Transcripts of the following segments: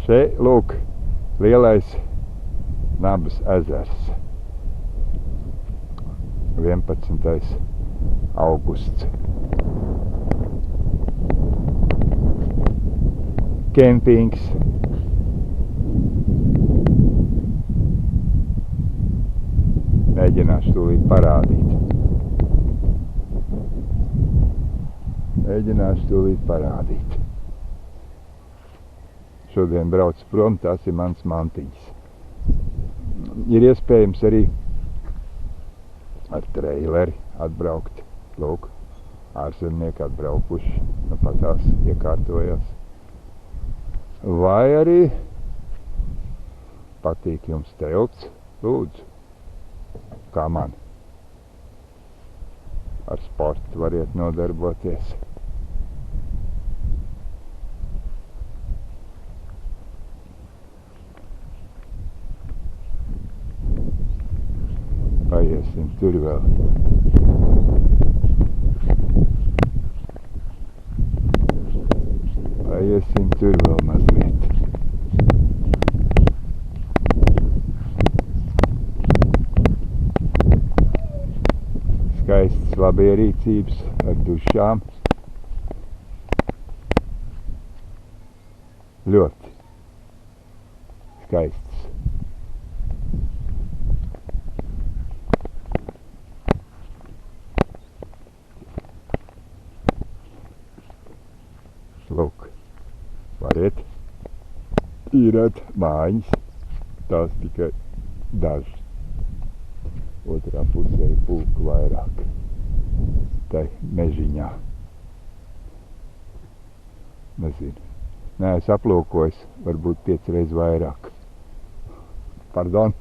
Šeit, lūk, lielais Nabas ezers. 11. augusts. Kempings. Mēģināšu tūlīt parādīt. Šodien braucu prom, tās ir mans mantiņas. Ir iespējams arī ar treileri atbraukt. Lūk, ārzemnieki atbraukuši, nu patās iekārtojās. Vai arī patīk jums telts, lūdzu, kā man. Ar sportu variet nodarboties. Paiesim tur vēl. Mazliet. Skaists labierīcības ar dušām. Ļoti skaists. Lūk, variet tīrēt mājiņas, tās tikai dažas. Otrā pusē ir pulku vairāk, tai mežiņā. Nezinu, neesmu aplūkojis, varbūt 5 reizes vairāk. Pardon.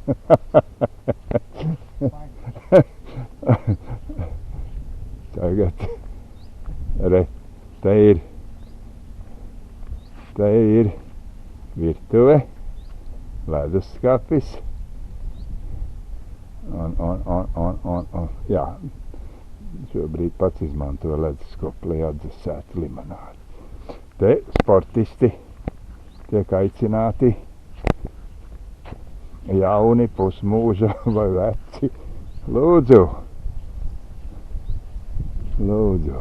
Tagad, te ir virtuve, leduskapis un jā, šobrīd pats izmanto leduskapu, lai atdzesētu limonādi. Te sportisti tiek aicināti, jauni, pusmūža vai veci. Lūdzu,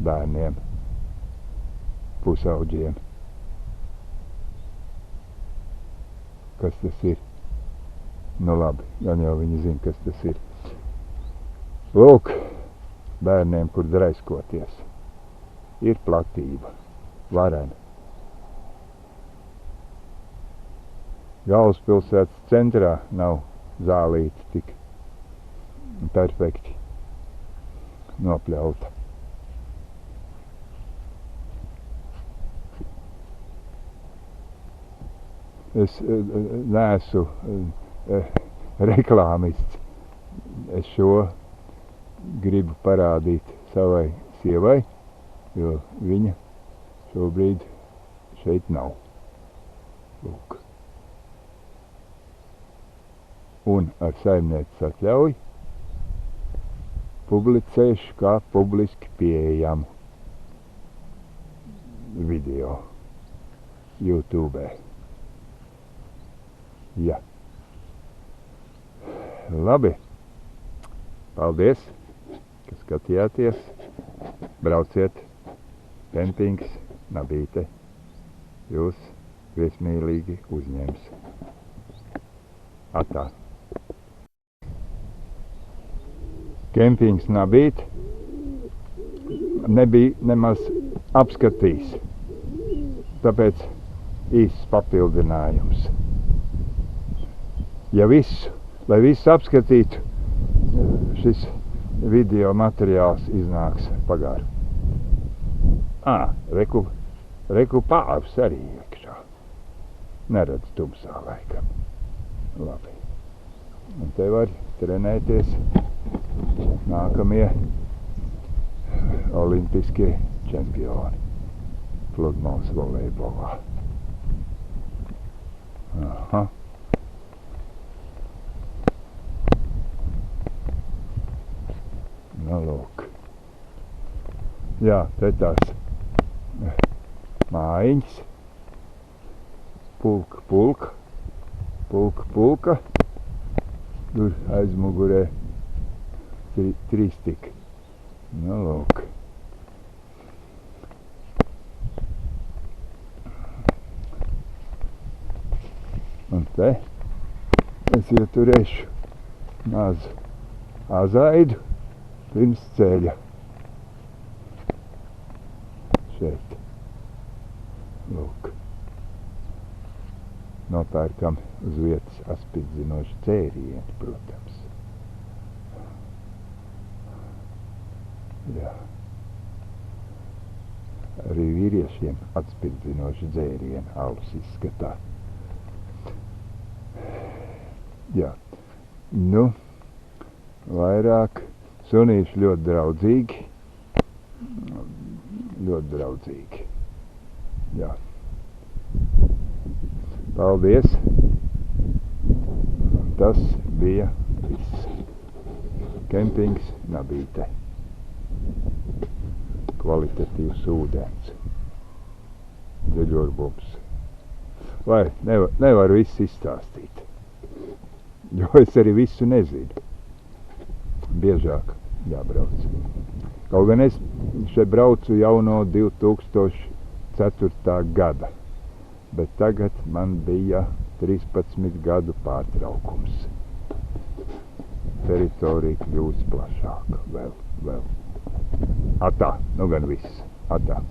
bērniem, pusauģiem. Kas tas ir? Nu labi, gan jau viņi zina, kas tas ir. Lūk, bērniem, kur draiskoties. Ir platība, varena. Galvaspilsētas centrā nav zālīte tik perfekti nopļauta. Es neesmu reklāmists. Es šo gribu parādīt savai sievai, jo viņa šobrīd šeit nav. Lūk. Un ar saimnieces atļauju publicēšu kā publiski pieejamu video YouTube. Jā. Labi. Paldies, ka skatījāties. Brauciet. Kempings, Nabīte. Jūs viesmīlīgi uzņems. Atā. Kempings Nabīte nebija nemaz apskatījis. Tāpēc īsts papildinājums. Ja lai visu apskatītu, šis video materiāls iznāks pagāru. Reku pāris arī iekšā. Neredz tumsā laikam. Labi. Un te var trenēties nākamie olimpiskie čempioni pludmales volejbolā. Aha. Nu, lūk. Jā, te tās mājiņas. pulka. Tur aizmugurē 3 tik. Nu, lūk. Un te es ieturēšu mazu azaidu pirms ceļa. Šeit. Lūk. Nopērkam uz vietas atspirdzinošu dzērienu, protams. Jā. Arī vīriešiem atspirdzinoši dzērienu alus izskatā. Jā. Nu, vairāk sunīši ļoti draudzīgi. Ļoti draudzīgi. Jā. Paldies. Tas bija viss. Kempings Nabīte. Kvalitatīvs ūdens. Dziļurbums. Vai nevar visu izstāstīt. Jo es arī visu nezinu. Biežāk jābrauc. Kaut gan es šeit braucu jau no 2004. gada. Bet tagad man bija 13 gadu pārtraukums. Teritorija kļūst plašāka vēl. Atā, nu gan viss. Atā.